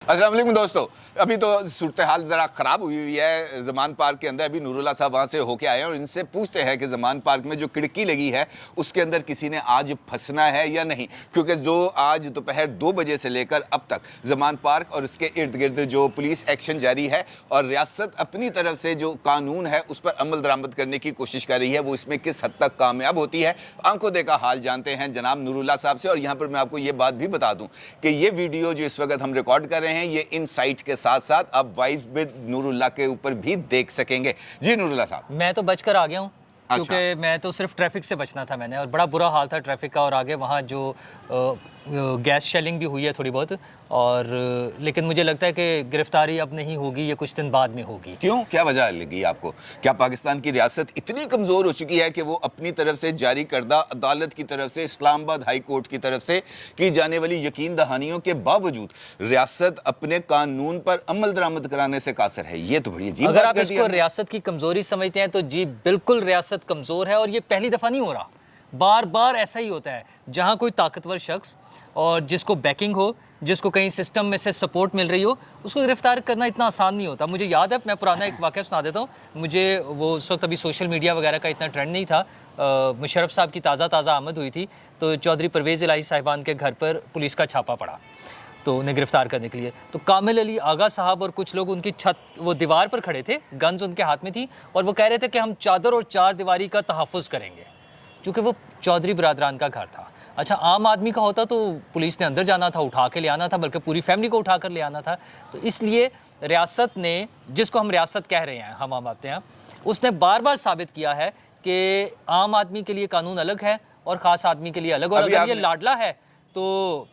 अस्सलाम वालेकुम दोस्तों, अभी तो सूरत हाल ज़रा ख़राब हुई है ज़मान पार्क के अंदर। अभी नूरुल्लाह साहब वहाँ से होके आए हैं और इनसे पूछते हैं कि ज़मान पार्क में जो खिड़की लगी है उसके अंदर किसी ने आज फंसना है या नहीं, क्योंकि जो आज दोपहर 2 बजे से लेकर अब तक ज़मान पार्क और उसके इर्द गिर्द जो पुलिस एक्शन जारी है और रियासत अपनी तरफ से जो कानून है उस पर अमल दरामद करने की कोशिश कर रही है, वो इसमें किस हद तक कामयाब होती है। आंखों देखा हाल जानते हैं जनाब नूरुल्लाह साहब से। और यहाँ पर मैं आपको ये बात भी बता दूँ कि ये वीडियो जो इस वक्त हम रिकॉर्ड कर रहे हैं ये इन साइट के साथ साथ अब वाइफ विद नूरुल्लाह के ऊपर भी देख सकेंगे। जी नूरुल्लाह साहब, मैं तो बचकर आ गया हूँ अच्छा। क्योंकि मैं तो सिर्फ ट्रैफिक से बचना था मैंने, और बड़ा बुरा हाल था ट्रैफिक का। और आगे वहाँ जो गैस शेलिंग भी हुई है थोड़ी बहुत, और लेकिन मुझे लगता है कि गिरफ्तारी अब नहीं होगी, ये कुछ दिन बाद में होगी। क्यों, क्या वजह लगी आपको? क्या पाकिस्तान की रियासत इतनी कमज़ोर हो चुकी है कि वो अपनी तरफ से जारी करदा अदालत की तरफ से, इस्लामाबाद हाई कोर्ट की तरफ से की जाने वाली यकीन दहानियों के बावजूद रियासत अपने कानून पर अमल दरामद कराने से कासर है? ये तो बड़ी अजीब अगर बात आप कर दी इसको आपने। रियासत की कमज़ोरी समझते हैं तो जी बिल्कुल रियासत कमज़ोर है, और ये पहली दफ़ा नहीं हो रहा, बार बार ऐसा ही होता है। जहाँ कोई ताकतवर शख्स और जिसको बैकिंग हो, जिसको कहीं सिस्टम में से सपोर्ट मिल रही हो, उसको गिरफ्तार करना इतना आसान नहीं होता। मुझे याद है, मैं पुराना एक वाक़या सुना देता हूँ। मुझे वो उस वक्त अभी सोशल मीडिया वगैरह का इतना ट्रेंड नहीं था। मुशर्रफ साहब की ताज़ा आमद हुई थी, तो चौधरी परवेज़ इलाही साहिबान के घर पर पुलिस का छापा पड़ा तो उन्हें गिरफ्तार करने के लिए। तो कामिल अली आगा साहब और कुछ लोग उनकी छत, वो दीवार पर खड़े थे, गन्स उनके हाथ में थी, और वो कह रहे थे कि हम चादर और चार दीवारी का तहफ़्फ़ुज़ करेंगे, क्योंकि वो चौधरी बिरादरान का घर था। अच्छा, आम आदमी का होता तो पुलिस ने अंदर जाना था, उठा के ले आना था, बल्कि पूरी फैमिली को उठा कर ले आना था। तो इसलिए रियासत ने, जिसको हम रियासत कह रहे हैं, हम आते हैं, उसने बार बार साबित किया है कि आम आदमी के लिए कानून अलग है और ख़ास आदमी के लिए अलग। और अगर ये लाडला है तो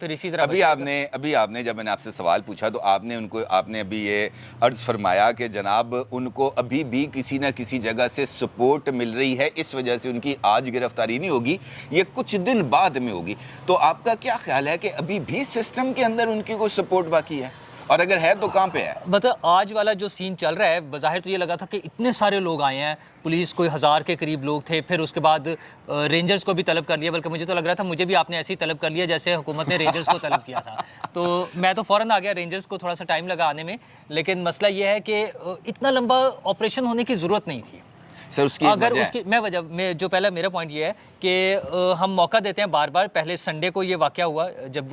फिर इसी तरह अभी आपने जब मैंने आपसे सवाल पूछा तो आपने अभी ये अर्ज फरमाया कि जनाब उनको अभी भी किसी न किसी जगह से सपोर्ट मिल रही है, इस वजह से उनकी आज गिरफ्तारी नहीं होगी, ये कुछ दिन बाद में होगी। तो आपका क्या ख्याल है कि अभी भी सिस्टम के अंदर उनकी कोई सपोर्ट बाकी है, और अगर है तो कहाँ पे है? मतलब आज वाला जो सीन चल रहा है, बज़ाहिर तो ये लगा था कि इतने सारे लोग आए हैं, पुलिस कोई 1000 के करीब लोग थे, फिर उसके बाद रेंजर्स को भी तलब कर लिया, बल्कि मुझे तो लग रहा था मुझे भी आपने ऐसे ही तलब कर लिया जैसे हुकूमत ने रेंजर्स को तलब किया था। तो मैं तो फ़ौरन आ गया, रेंजर्स को थोड़ा सा टाइम लगा आने में, लेकिन मसला ये है कि इतना लंबा ऑपरेशन होने की ज़रूरत नहीं थी। सर उसकी अगर उसकी मैं जो पहला मेरा पॉइंट ये है कि हम मौका देते हैं बार बार। पहले संडे को ये वाक़या हुआ जब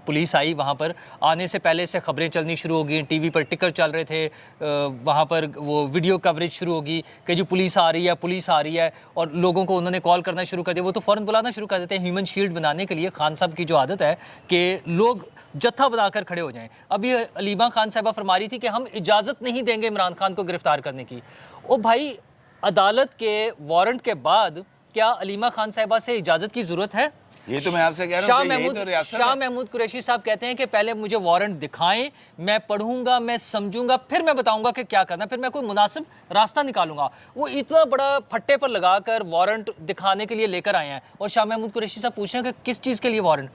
पुलिस आई, वहाँ पर आने से पहले से ख़बरें चलनी शुरू हो गई, टीवी पर टिकर चल रहे थे, वहाँ पर वो वीडियो कवरेज शुरू होगी कि जो पुलिस आ रही है, और लोगों को उन्होंने कॉल करना शुरू कर दिया। वो तो फ़ौरन बुलाना शुरू कर देते हैं ह्यूमन शील्ड बनाने के लिए। खान साहब की जो आदत है कि लोग जत्था बनाकर खड़े हो जाएं। अभी अलीमा खान साहबा फरमा रही थी कि हम इजाज़त नहीं देंगे इमरान खान को गिरफ्तार करने की। ओ भाई, अदालत के वारंट के बाद क्या अलीमा खान साहिबा से इजाज़त की ज़रूरत है? ये तो मैं आपसे कह रहा हूँ कि यही तो रियासत है। शाह महमूद कुरैशी साहब कहते हैं कि पहले मुझे वारंट दिखाएं, मैं पढ़ूंगा, मैं समझूंगा, फिर मैं बताऊंगा कि क्या करना, फिर मैं कोई मुनासिब रास्ता निकालूंगा। वो इतना बड़ा फट्टे पर लगाकर वारंट दिखाने के लिए लेकर आए हैं, और शाह महमूद कुरैशी साहब पूछ रहे हैं कि किस चीज़ के लिए वारंट।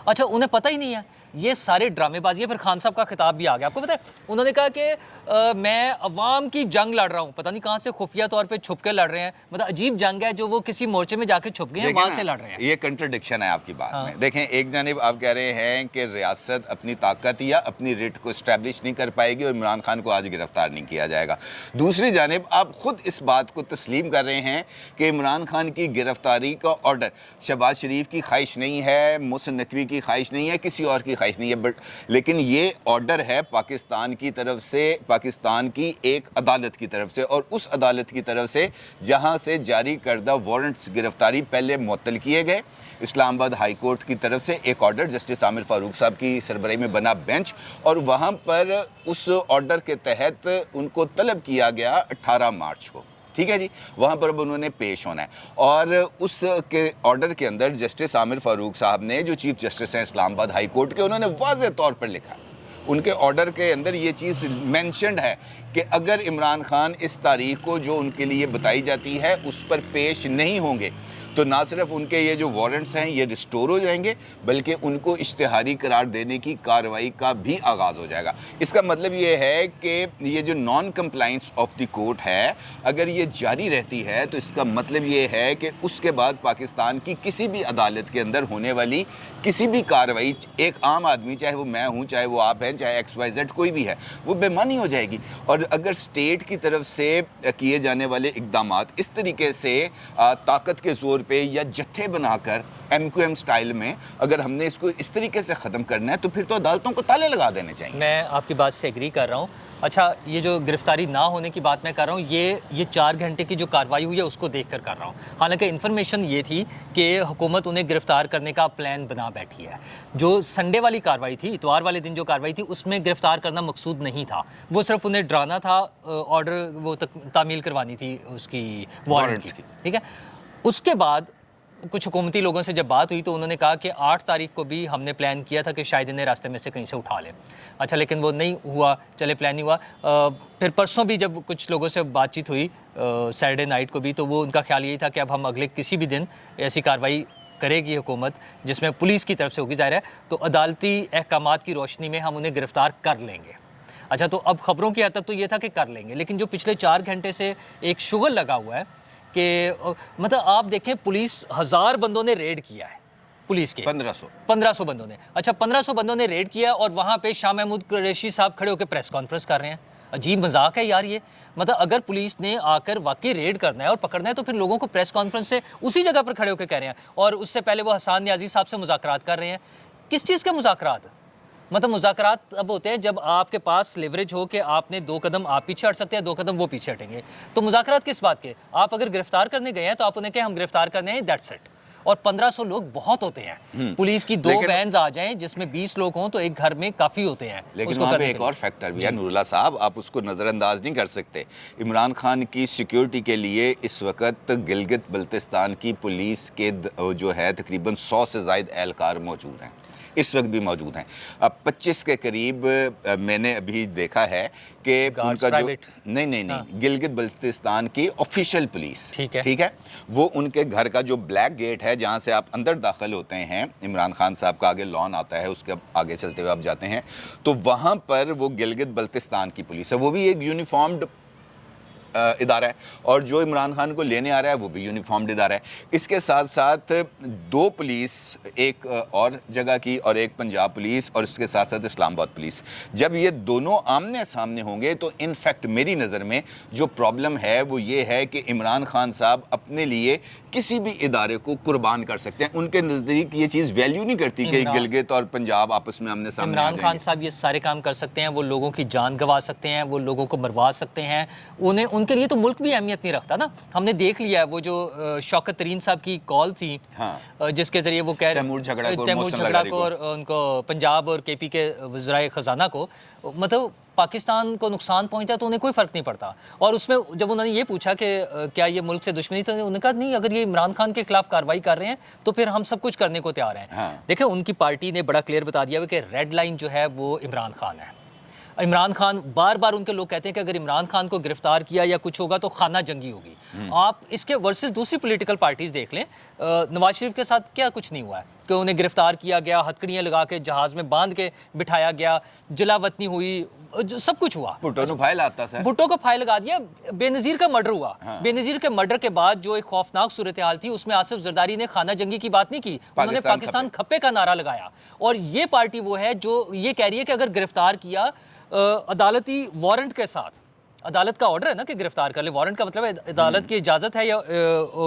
अच्छा, उन्हें पता ही नहीं है, ये सारे ड्रामेबाजी है। फिर खान साहब का खिताब भी आ गया, आपको पता है, उन्होंने कहा कि मैं अवाम की जंग लड़ रहा हूँ, पता नहीं कहाँ से खुफिया तौर पे छुप के लड़ रहे हैं। मतलब अजीब जंग है जो वो किसी मोर्चे में जाके छुप गए हैं, वहाँ से लड़ रहे हैं। ये कंट्रडिक्शन है आपकी बात में। देखें, एक जानिब आप कह रहे हैं कि रियासत अपनी ताकत या अपनी रिट को इस्टेब्लिश नहीं कर पाएगी और इमरान खान को आज गिरफ्तार नहीं किया जाएगा। दूसरी जानिब आप खुद इस बात को तस्लीम कर रहे हैं कि इमरान खान की गिरफ्तारी का ऑर्डर शहबाज शरीफ की ख्वाहिश नहीं है, मोहसिन नकवी की ख्वाहिश नहीं है, किसी और की ख्वाहिश नहीं है, लेकिन ये ऑर्डर है पाकिस्तान की तरफ से, पाकिस्तान की एक अदालत की तरफ से, और उस अदालत की तरफ से जहां से जारी करदा वारंट्स गिरफ्तारी पहले मुअत्तल किए गए। इस्लामाबाद हाई कोर्ट की तरफ से एक ऑर्डर जस्टिस आमिर फारूक साहब की सरबराही में बना बेंच, और वहां पर उस ऑर्डर के तहत उनको तलब किया गया 18 मार्च को। ठीक है जी, वहाँ पर अब उन्होंने पेश होना है, और उस के ऑर्डर के अंदर जस्टिस आमिर फारूक साहब ने, जो चीफ जस्टिस हैं इस्लामाबाद हाई कोर्ट के, उन्होंने वाज़ेह तौर पर लिखा, उनके ऑर्डर के अंदर ये चीज़ मेंशन्ड है कि अगर इमरान खान इस तारीख को जो उनके लिए बताई जाती है उस पर पेश नहीं होंगे तो ना सिर्फ उनके ये जो वारंट्स हैं ये रिस्टोर हो जाएंगे, बल्कि उनको इश्तिहारी करार देने की कार्रवाई का भी आगाज़ हो जाएगा। इसका मतलब ये है कि ये जो non compliance of the court है, अगर ये जारी रहती है तो इसका मतलब ये है कि उसके बाद पाकिस्तान की किसी भी अदालत के अंदर होने वाली किसी भी कार्रवाई, एक आम आदमी, चाहे वो मैं हूँ, चाहे वो आप हैं, चाहे XYZ कोई भी है, वो बेमानी हो जाएगी। और अगर स्टेट की तरफ से किए जाने वाले इक़दामात इस तरीके से ताकत के ज़ोर पे या जत्थे बनाकर MQM स्टाइल में अगर हमने इसको इस तरीके से ख़त्म करना है, तो फिर तो अदालतों को ताले लगा देने चाहिए। मैं आपकी बात से एग्री कर रहा हूँ। अच्छा, ये जो गिरफ्तारी ना होने की बात मैं कर रहा हूँ, ये 4 घंटे की जो कार्रवाई हुई है उसको देख कर रहा हूँ। हालांकि इन्फॉर्मेशन ये थी कि हुकूमत उन्हें गिरफ्तार करने का प्लान बना बैठी है। जो संडे वाली कार्रवाई थी, इतवार वाले दिन जो कार्रवाई थी, उसमें गिरफ्तार करना मकसूद नहीं था। वो सिर्फ उन्हें डराना था, ऑर्डर वो तामील करवानी थी उसकी वारंट की, ठीक है। उसके बाद कुछ हुकूमती लोगों से जब बात हुई तो उन्होंने कहा कि 8 तारीख को भी हमने प्लान किया था कि शायद इन्हें रास्ते में से कहीं से उठा लें। अच्छा, लेकिन वो नहीं हुआ, चले प्लान नहीं हुआ। फिर परसों भी जब कुछ लोगों से बातचीत हुई सैटरडे नाइट को भी, तो वो उनका ख्याल यही था कि अब हम अगले किसी भी दिन ऐसी कार्रवाई करेगी हुकूमत जिसमें पुलिस की तरफ से होगी, ज़ाहिर है, तो अदालती अहकामात की रोशनी में हम उन्हें गिरफ़्तार कर लेंगे। अच्छा, तो अब ख़बरों की हद तक तो ये था कि कर लेंगे, लेकिन जो पिछले 4 घंटे से एक शुगल लगा हुआ है कि मतलब आप देखें, पुलिस 1000 बंदों ने रेड किया है, पुलिस के 1500 बंदों ने। अच्छा, 1500 बंदों ने रेड किया और वहाँ पे शाह महमूद कुरैशी साहब खड़े होकर प्रेस कॉन्फ्रेंस कर रहे हैं। अजीब मजाक है यार ये। मतलब अगर पुलिस ने आकर वाकई रेड करना है और पकड़ना है तो फिर लोगों को प्रेस कॉन्फ्रेंस से उसी जगह पर खड़े होकर कह रहे हैं, और उससे पहले वो हसन न्याजी साहब से मुज़ाकरात कर रहे हैं। किस चीज़ के मुज़ाकरात? मतलब मुज़ाकरात अब होते हैं जब आपके पास लेवरेज हो कि आपने 2 कदम आप पीछे हट सकते हैं, 2 कदम वो पीछे हटेंगे। तो मुज़ाकरात किस बात के? आप अगर गिरफ्तार करने गए हैं तो आप उन्हें कहें हम गिरफ्तार करने हैं, दैट्स इट। और 1500 लोग बहुत होते हैं। पुलिस की 2 वैन्स आ जाएं जिसमें 20 लोग हों तो एक घर में काफ़ी होते हैं। लेकिन वहाँ पे एक और फैक्टर भी है नूरुल्लाह साहब, आप उसको नज़रअंदाज नहीं कर सकते। इमरान खान की सिक्योरिटी के लिए इस वक्त गिलगित बल्तिस्तान की पुलिस के जो है तकरीबन 100 से ज़ायद एहलकार मौजूद हैं, इस वक्त भी मौजूद हैं। अब 25 के करीब मैंने अभी देखा है कि उनका जो नहीं गिलगित बल्तिस्तान की ऑफिशियल पुलिस, ठीक है, वो उनके घर का जो ब्लैक गेट है जहाँ से आप अंदर दाखिल होते हैं, इमरान खान साहब का आगे लॉन आता है, उसके आगे चलते हुए आप जाते हैं तो वहाँ पर वो गिलगित बल्तिस्तान की पुलिस है, वो भी एक यूनिफॉर्म्ड इदारा है, और जो इमरान खान को लेने आ रहा है वो भी यूनिफॉर्म्ड इदारा है। इसके साथ साथ 2 पुलिस, एक और जगह की और एक पंजाब पुलिस, और इसके साथ साथ इस्लामाबाद पुलिस। जब ये दोनों आमने सामने होंगे तो इनफैक्ट मेरी नज़र में जो प्रॉब्लम है वो ये है कि इमरान खान साहब अपने लिए किसी भी इदारे को कुर्बान कर सकते हैं। उनके नज़दीक ये चीज़ वैल्यू नहीं करती कि गिलगित और पंजाब आपस में आमने सामने। इमरान खान साहब ये सारे काम कर सकते हैं, वो लोगों की जान गंवा सकते हैं, वो लोगों को मरवा सकते हैं, उनके लिए तो मुल्क भी अहमियत नहीं रखता ना। हमने देख लिया है वो जो शौकत तरीन साहब की कॉल थी, जिसके जरिए वो कह रहे तैमूर झगड़ा को और उनको पंजाब और KP के वज़राए ख़जाना को, मतलब पाकिस्तान को नुकसान पहुंचा तो उन्हें कोई फ़र्क नहीं पड़ता। और उसमें जब उन्होंने ये पूछा कि क्या ये मुल्क से दुश्मनी, तो उन्होंने कहा नहीं, अगर ये इमरान खान के खिलाफ कार्रवाई कर रहे हैं तो फिर हम सब कुछ करने को तैयार हैं। देखें, उनकी पार्टी ने बड़ा क्लियर बता दिया कि रेड लाइन जो है वो इमरान खान है। इमरान खान, बार बार उनके लोग कहते हैं कि अगर इमरान खान को गिरफ्तार किया या कुछ होगा तो खाना जंगी होगी। आप इसके वर्सेस दूसरी पॉलिटिकल पार्टीज देख लें, नवाज शरीफ के साथ क्या कुछ नहीं हुआ है कि उन्हें गिरफ्तार किया गया, हथकड़ियाँ लगा के जहाज में बांध के बिठाया गया, जलावतनी हुई, सब कुछ हुआ। भुट्टो को फाइल लगा दिया। बेनज़ीर का मर्डर हुआ। बेनज़ीर के मर्डर के बाद जो एक खौफनाक सूरत हाल थी उसमें आसिफ जरदारी ने खाना जंगी की बात नहीं की, उन्होंने पाकिस्तान खप्पे का नारा लगाया। और ये पार्टी वो है जो ये कह रही है कि अगर गिरफ्तार किया अदालती वारंट के साथ, अदालत का ऑर्डर है ना कि गिरफ्तार कर ले, वारंट का मतलब है अदालत की इजाज़त है या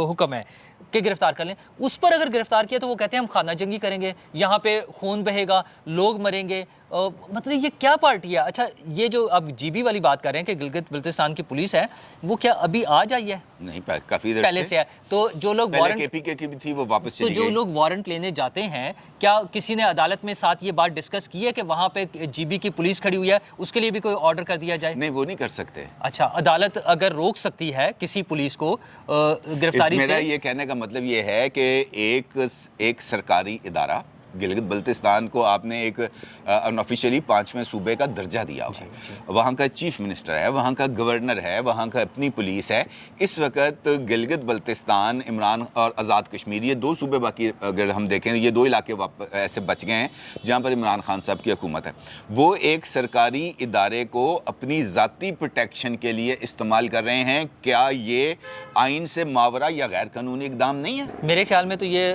हुक्म है कि गिरफ्तार कर लें, उस पर अगर गिरफ्तार किया तो वो कहते हैं हम खाना जंगी करेंगे, यहाँ पे खून बहेगा, लोग मरेंगे। मतलब ये क्या पार्टी है? अच्छा, ये जो अब GB वाली बात कर रहे हैं कि गिलगित बल्तिस्तान की पुलिस है, वो क्या अभी आज आई है? नहीं, काफी देर पहले से है। तो जो लोग वारंट KP की भी थी वो वापस चली गई। तो जो लोग वारंट लेने जाते हैं, क्या किसी ने अदालत में साथ ये बात डिस्कस की है कि वहाँ पे GB की पुलिस खड़ी हुई है, उसके लिए भी कोई ऑर्डर कर दिया जाए? नहीं, वो नहीं कर सकते। अच्छा, अदालत अगर रोक सकती है किसी पुलिस को गिरफ्तारी से? मेरा ये कहने का मतलब ये है कि एक सरकारी इदारा गिलगित बल्तिस्तान को आपने एक अनऑफिशियली 5वें सूबे का दर्जा दिया हुआ है। वहाँ का चीफ मिनिस्टर है, वहाँ का गवर्नर है, वहाँ का अपनी पुलिस है। इस वक्त गिलगित बल्तिस्तान, इमरान और आज़ाद कश्मीर, ये 2 सूबे बाकी अगर हम देखें, ये 2 इलाके ऐसे बच गए हैं जहाँ पर इमरान खान साहब की हुकूमत है। वो एक सरकारी इदारे को अपनी ज़ाती प्रोटेक्शन के लिए इस्तेमाल कर रहे हैं। क्या ये आइन से मावरा या गैर कानूनी इकदाम नहीं है? मेरे ख्याल में तो ये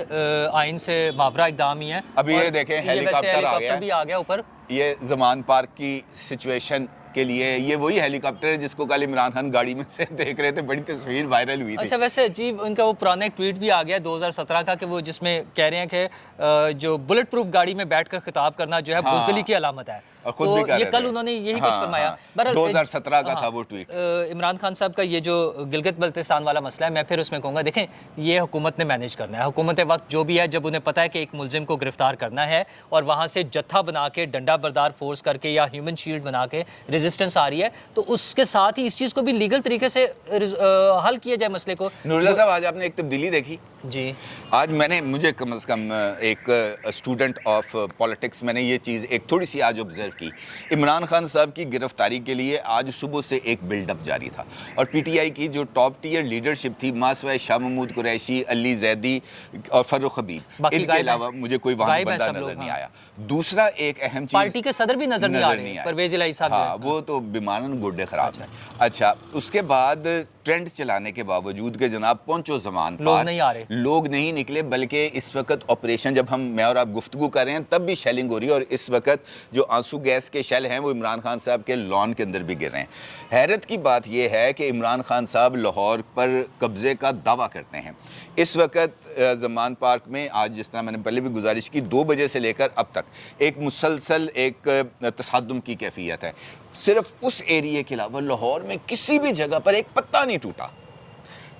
आइन से मावरा इकदाम ही है। अभी ये देखें, हेलीकॉप्टर आ गया ऊपर। ये जमान पार्क की सिचुएशन के लिए ये वही हेलीकॉप्टर है जिसको कल इमरान खान गाड़ी में से देख रहे थे, बड़ी तस्वीर वायरल हुई थी। अच्छा, वैसे अजीब उनका वो पुराना एक ट्वीट भी आ गया 2017 का कि वो जिसमें कह रहे हैं कि जो बुलेट प्रूफ गाड़ी में बैठकर खिताब करना जो है बुज़दिली की अलामत है। और खुद तो भी कह ये रहे कल थे। उन्होंने यही कुछ फरमाया। 2017 का था वो ट्वीट। इमरान खान साहब का ये जो गिलगित बल्तिस्तान वाला मसला है, मैं फिर उसमें कहूँगा देखें, ये हुकूमत ने मैनेज करना है। हुकूमत वक्त जो भी है, जब उन्हें पता है कि एक मुलजिम को गिरफ्तार करना है और वहाँ से जत्था बना के, डंडा बरदार फोर्स करके या ह्यूमन शील्ड बना के रेजिस्टेंस आ रही है, तो उसके साथ ही इस चीज़ को भी लीगल तरीके से हल किया जाए मसले को। नूरुल्लाह साहब, आज आपने एक तब्दीली देखी जी? आज मुझे कम से कम एक स्टूडेंट ऑफ पॉलिटिक्स, मैंने ये चीज़ एक थोड़ी सी आज ऑब्जर्व की। इमरान खान साहब की गिरफ्तारी के लिए आज सुबह से एक बिल्डअप जारी था और पीटीआई की जो टॉप टियर लीडरशिप थी, मासवाए शाह महमूद कुरैशी, अली जैदी और फर्रुख हबीब, इनके अलावा मुझे कोई वहाँ बंदा नजर नहीं आया। दूसरा एक अहम चीज़, पार्टी के सदर भी नजर नहीं आ रहे, परवेज इलाही साहब। हाँ, वो तो बीमारन गुड्डे खराब है। अच्छा, उसके बाद ट्रेंड चलाने के बावजूद के जनाब पहुंचो जमान लोग नहीं आ रहे, लोग नहीं निकले, बल्कि इस वक्त ऑपरेशन, जब मैं और आप गुफ्तगू कर रहे हैं तब भी शेलिंग हो रही है और इस वक्त जो आंसू गैस के शेल हैं वो इमरान खान साहब के लॉन के अंदर भी गिर रहे हैं। हैरत की बात यह है कि इमरान खान साहब लाहौर पर कब्जे का दावा करते हैं। इस वक्त जमान पार्क में आज, जिस तरह मैंने पहले भी गुजारिश की, 2 बजे से लेकर अब तक एक मुसलसल एक तसादुम की कैफियत है। सिर्फ उस एरिया के अलावा लाहौर में किसी भी जगह पर एक पत्ता नहीं टूटा।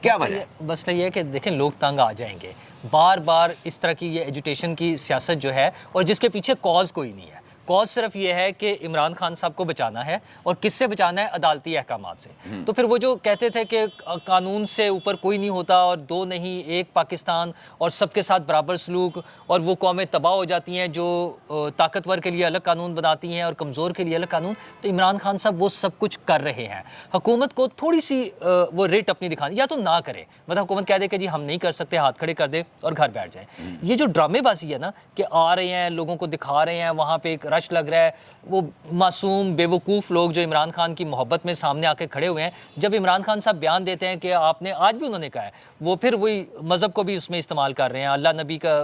क्या वजह है? मसला ये है कि देखें, लोग तंग आ जाएंगे बार बार इस तरह की ये एजुटेशन की सियासत जो है, और जिसके पीछे कॉज कोई नहीं है। कॉज सिर्फ ये है कि इमरान खान साहब को बचाना है, और किससे बचाना है? अदालती अहकामात से। तो फिर वो जो कहते थे कि कानून से ऊपर कोई नहीं होता और 2 नहीं, एक पाकिस्तान और सबके साथ बराबर सलूक, और वो कौमें तबाह हो जाती हैं जो ताकतवर के लिए अलग कानून बनाती हैं और कमज़ोर के लिए अलग कानून। तो इमरान खान साहब वो सब कुछ कर रहे हैं। हुकूमत को थोड़ी सी वो रेट अपनी दिखानी, या तो ना करे, मतलब हुकूमत कह दे कि जी हम नहीं कर सकते, हाथ खड़े कर दे और घर बैठ जाए। ये जो ड्रामेबाजी है ना, कि आ रहे हैं, लोगों को दिखा रहे हैं, वहाँ पे एक रश लग रहा है, वो मासूम बेवकूफ़ लोग जो इमरान खान की मोहब्बत में सामने आके खड़े हुए हैं। जब इमरान खान साहब बयान देते हैं कि आपने, आज भी उन्होंने कहा है, वो फिर वही मज़हब को भी उसमें इस्तेमाल कर रहे हैं, अल्लाह नबी का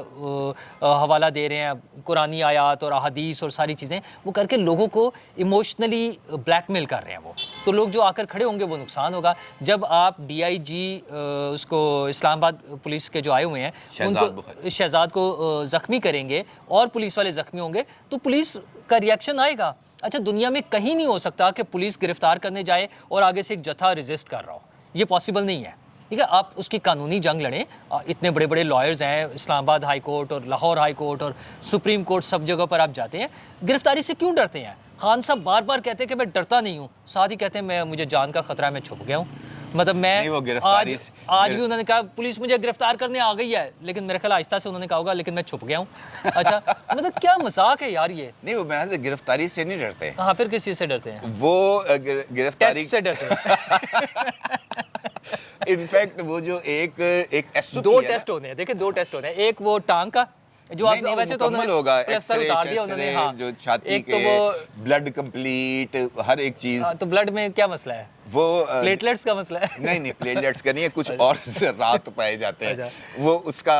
हवाला दे रहे हैं, कुरानी आयात और अहादीस और सारी चीज़ें वो करके लोगों को इमोशनली ब्लैकमेल कर रहे हैं। वो तो लोग जो आकर खड़े होंगे वो नुकसान होगा। जब आप DIG उसको इस्लामाबाद पुलिस के जो आए हुए हैं, उनको, शहजाद को ज़ख्मी करेंगे और पुलिस वाले ज़ख्मी होंगे, तो पुलिस का रिएक्शन आएगा। अच्छा, दुनिया में कहीं नहीं हो सकता कि पुलिस गिरफ्तार करने जाए और आगे से एक जत्था रेजिस्ट कर रहा हो, ये पॉसिबल नहीं है। ठीक है, आप उसकी कानूनी जंग लड़ें। इतने बड़े बड़े लॉयर्स हैं, इस्लामाबाद हाई कोर्ट और लाहौर हाई कोर्ट और सुप्रीम कोर्ट, सब जगह पर आप जाते हैं। गिरफ्तारी से क्यों डरते हैं? खान साहब बार बार कहते हैं कि मैं डरता नहीं हूँ, साथ ही कहते हैं मुझे जान का खतरा है, मैं छुप गया हूँ। मतलब मैं आज भी उन्होंने कहा पुलिस मुझे गिरफ्तार करने आ गई है, लेकिन मेरे ख्याल आहिस्ता से उन्होंने कहा होगा, लेकिन मैं छुप गया हूँ। अच्छा, मतलब क्या मजाक है यार ये। नहीं, वो मैं गिरफ्तारी से नहीं डरते। हाँ, फिर किस चीज़ से डरते हैं? वो गिरफ्तारी से डरते हैं। इनफैक्ट वो जो एक 2 टेस्ट होने हैं, देखिए 2 टेस्ट होने हैं। एक वो टांग का जो आप वैसे तो होगा, एक्सरे उतार दिया उन्होंने, हाँ, जो छाती एक के, तो वो ब्लड कंप्लीट, हर एक चीज। तो ब्लड में क्या मसला है? वो प्लेटलेट्स का मसला है? नहीं, प्लेटलेट्स का नहीं है, कुछ और रात पाए जाते हैं। वो उसका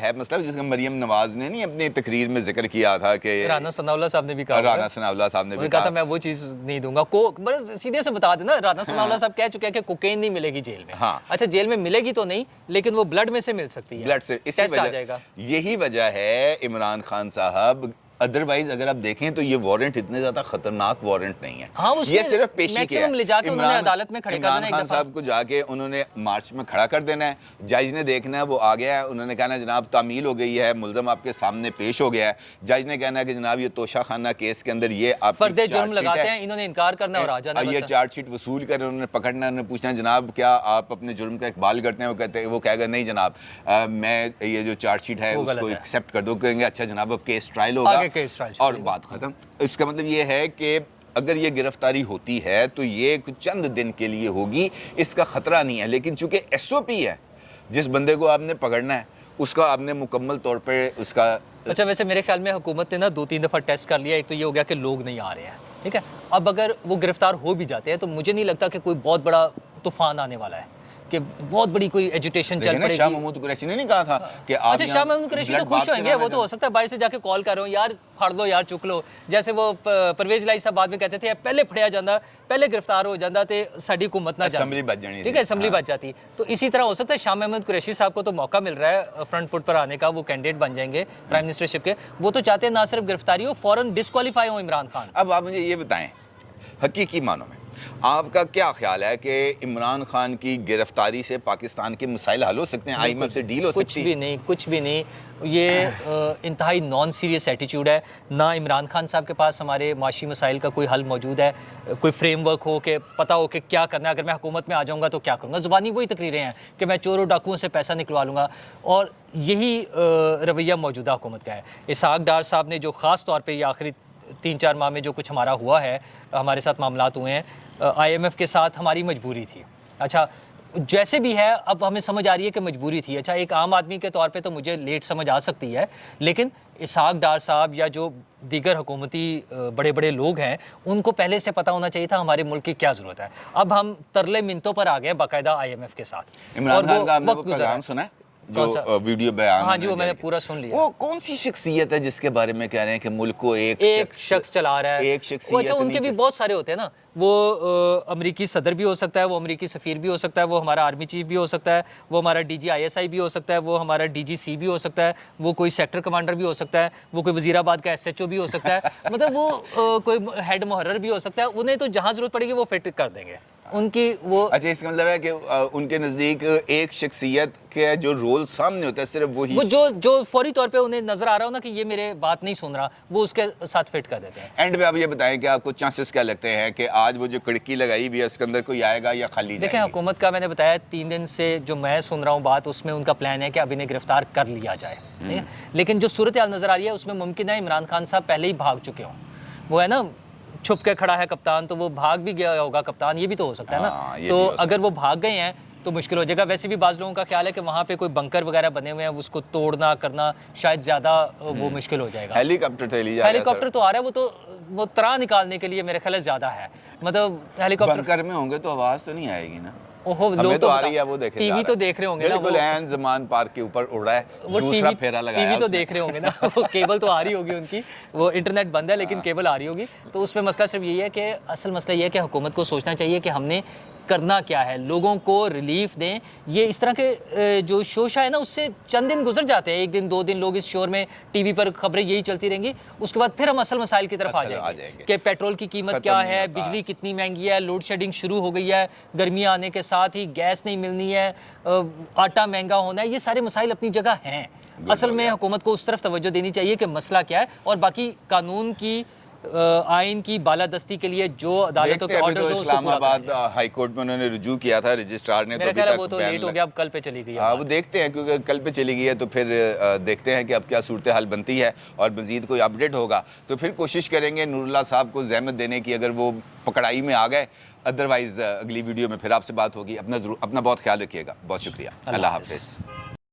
है मसला, जिसका मरियम नवाज ने नहीं अपनी तकरीर में जिक्र किया था कि राना सनाउल्लाह साहब ने भी कहा, राना सनाउल्लाह साहब ने भी कहा था मैं वो चीज़ नहीं दूंगा। को सीधे से बता देना, राना सनाउल्लाह साहब कह चुके हैं कि कोकेन नहीं मिलेगी जेल में। हाँ, अच्छा, जेल में मिलेगी तो नहीं, लेकिन वो ब्लड में से मिल सकती है, ब्लड से। इसी वजह, यही वजह है इमरान खान साहब अदरवाइज अगर आप देखें तो ये वारंट इतने ज्यादा खतरनाक वारंट नहीं है। हाँ, उसमें ये सिर्फ पेशी के मैक्सिमम ले जाके उन्होंने अदालत में खड़े कर देना इमरान एक खान दफा। साहब को जाके उन्होंने मार्च में खड़ा कर देना है, जज ने देखना है, वो आ गया है, उन्होंने कहना है जनाब तामील हो गई है, मुल्ज़म आपके सामने पेश हो गया है, जज ने कहना है कि जनाब ये तोशा खाना केस के अंदर ये आप फर्दे जुर्म लगाते हैं, इन्होंने इनकार करना और आ जाना ये बस। चार्जशीट वसूल कर उन्होंने पकड़ना, उन्होंने पूछना जनाब क्या आप अपने जुर्म का इकबाल करते हैं, वो कहते हैं, वो कहेगा नहीं जनाब मैं ये जो चार्जशीट है वो उसको गलत है। एक्सेप्ट कर दो, कहेंगे अच्छा जनाब अब केस ट्रायल होगा आगे केस ट्रायल और चलेगा। बात खत्म। इसका मतलब ये है कि अगर ये गिरफ्तारी होती है तो ये कुछ चंद दिन के लिए होगी, इसका खतरा नहीं है। लेकिन चूंकि एसओपी है, जिस बंदे को आपने पकड़ना है उसका आपने मुकम्मल तौर पे उसका अच्छा, वैसे मेरे ख्याल में हुकूमत ने ना 2-3 दफ़ा टेस्ट कर लिया। एक तो ये हो गया कि लोग नहीं आ रहे हैं, ठीक है। अब अगर वो गिरफ्तार हो भी जाते हैं तो मुझे नहीं लगता कि कोई बहुत बड़ा तूफान आने वाला है, कि बहुत बड़ी कोई एजुटेशन चल लेकिन शाह पड़ेगी। महमूद कुरैशी ने नहीं कहा था कि आप अच्छा, शाह महमूद कुरैशी तो खुश होंगे, वो तो हो सकता है बाहर से जाके कॉल कर रहे हो, यार फाड़ लो यार, चुक लो। जैसे वो परवेज इलाही साहब बाद में कहते थे पहले फड़िया जाता, पहले गिरफ्तार हो जाता तो साडी हुकूमत ना असेंबली बच जानी, ठीक है, असेंबली बच जाती। तो इसी तरह हो सकता है शाह महमूद कुरैशी साहब को तो मौका मिल रहा है फ्रंट फुट पर आने का, वो कैंडिडेट बन जाएंगे प्राइम मिनिस्टरशिप के। वो तो चाहते हैं ना सिर्फ गिरफ्तारी हो, फौरन डिस्क्वालीफाई हो इमरान खान। अब आप मुझे ये बताएं, हकीकी मानों में आपका क्या ख्याल है कि इमरान खान की गिरफ्तारी से पाकिस्तान के मसाइल हल हो सकते हैं, आईएमएफ से डील हो कुछ सकती है? भी नहीं, कुछ भी नहीं। ये इंतहाई नॉन सीरियस एटीट्यूड है। ना इमरान खान साहब के पास हमारे माशी मसाइल का कोई हल मौजूद है, कोई फ्रेमवर्क हो कि पता हो कि क्या करना है, अगर मैं हुकूमत में आ जाऊँगा तो क्या करूँगा। ज़ुबानी वही तकरीरें हैं कि मैं चोरों डाकुओं से पैसा निकलवा लूँगा, और यही रवैया मौजूदा हुकूमत का है। इसहाक डार साहब ने जो ख़ास तौर पर ये आखिरी 3-4 माह में जो कुछ हमारा हुआ है, हमारे साथ मामलात हुए हैं, आईएमएफ के साथ हमारी मजबूरी थी। अच्छा, जैसे भी है अब हमें समझ आ रही है कि मजबूरी थी। अच्छा, एक आम आदमी के तौर पे तो मुझे लेट समझ आ सकती है, लेकिन इसहाक डार साहब या जो दीगर हुकूमती बड़े बड़े लोग हैं, उनको पहले से पता होना चाहिए था हमारे मुल्क की क्या ज़रूरत है। अब हम तरले मिनटों पर आ गए बाकायदा आईएमएफ के साथ। इमरान खान का आपने वो वक्त गुजरा पैगाम है। सुना है कौन सा? जो वीडियो बयान? हाँ जी, वो मैंने पूरा सुन लिया। वो कौन सी शख्सियत है जिसके बारे में कह रहे हैं कि मुल्क को एक शख्स चला रहा है? एक शख्सियत अच्छा, उनके भी बहुत सारे होते हैं ना। वो अमेरिकी सदर भी हो सकता है, वो अमेरिकी सफ़ीर भी हो सकता है, वो हमारा आर्मी चीफ भी हो सकता है, वो हमारा DG/ISI भी हो सकता है, वो हमारा DGC भी हो सकता है, वो कोई सेक्टर कमांडर भी हो सकता है, वो कोई वजीराबाद का SHO भी हो सकता है। मतलब वो कोई हेड मुहर्रर भी हो सकता है। उन्हें तो जहाँ ज़रूरत पड़ेगी वो फिट कर देंगे उनकी वो। अच्छा, इसका मतलब है कि उनके नज़दीक एक शख्सियत के जो रोल सामने होता है सिर्फ वही, वो जो फौरी तौर पे उन्हें नजर आ रहा हो ना कि ये मेरे बात नहीं सुन रहा, वो उसके साथ फिट कर देते हैं। एंड पे आप ये बताएं कि आपको चांसेस क्या लगते हैं कि आज वो जो खिड़की लगाई हुई है उसके अंदर कोई आएगा या खाली देखें, जाएगी? हुकूमत का मैंने बताया 3 दिन से जो मैं सुन रहा हूँ बात, उसमें उनका प्लान है कि अब इन्हें गिरफ्तार कर लिया जाए, ठीक है। लेकिन जो सूरत हाल नजर आ रही है उसमें मुमकिन है इमरान खान साहब पहले ही भाग चुके हों। वो है ना, छुप के खड़ा है कप्तान, तो वो भाग भी गया होगा कप्तान, ये भी तो हो सकता है हाँ, ना। ये तो भी हो सकता अगर वो भाग गए हैं तो मुश्किल हो जाएगा। वैसे भी बाज़ लोगों का ख्याल है कि वहाँ पे कोई बंकर वगैरह बने हुए हैं, उसको तोड़ना करना शायद ज़्यादा वो मुश्किल हो जाएगा। हेलीकॉप्टर तो ले जा रहा है हेलीकॉप्टर तो आ रहा है, वो त्राह निकालने के लिए मेरे ख्याल ज़्यादा है। मतलब हेलीकॉप्टर बंकर में होंगे तो आवाज़ तो नहीं आएगी ना? ओहो, हमें लोग तो आ रही है, वो देखे टीवी तो देख रहे होंगे ना, बिल्कुल ऐन ज़मान पार्क के ऊपर उड़ रहा है, वो दूसरा फेरा लगाया टीवी तो उसने। देख रहे होंगे ना। वो केबल तो आ रही होगी उनकी, वो इंटरनेट बंद है लेकिन केबल आ रही होगी। तो उसमें मसला सिर्फ यही है कि असल मसला ये है कि हुकूमत को सोचना चाहिए कि हमने करना क्या है, लोगों को रिलीफ दें। ये इस तरह के जो शोशा है ना, उससे चंद दिन गुजर जाते हैं, 1 दिन 2 दिन लोग इस शोर में टीवी पर खबरें यही चलती रहेंगी, उसके बाद फिर हम असल मसाइल की तरफ आ जाएंगे कि पेट्रोल की कीमत क्या है, बिजली कितनी महंगी है, लोड शेडिंग शुरू हो गई है, गर्मियाँ आने के साथ ही गैस नहीं मिलनी है, आटा महंगा होना है। ये सारे मसाइल अपनी जगह हैं। असल में हुकूमत को उस तरफ तवज्जो देनी चाहिए कि मसला क्या है, और बाकी कानून की आइन की बालादस्ती के लिए जो अदालतों के ऑर्डर्स हो, इस्लामाबाद हाई कोर्ट में उन्होंने रुजू किया था, रजिस्ट्रार ने, मेरा तो ख्याल अभी है तक वो तो बैन लेट हो गया, अब कल पे चली गई है। हाँ, वो देखते हैं, क्योंकि कल पे चली गई है तो फिर देखते हैं कि अब क्या सूरत हाल बनती है और मजीद कोई अपडेट होगा तो फिर कोशिश करेंगे नूरुल्लाह साहब को ज़हमत देने की, अगर वो पकड़ाई में आ गए। अदरवाइज़ अगली वीडियो में फिर आपसे बात होगी। अपना बहुत ख्याल रखिएगा। बहुत शुक्रिया। अल्लाह हाफ़िज़।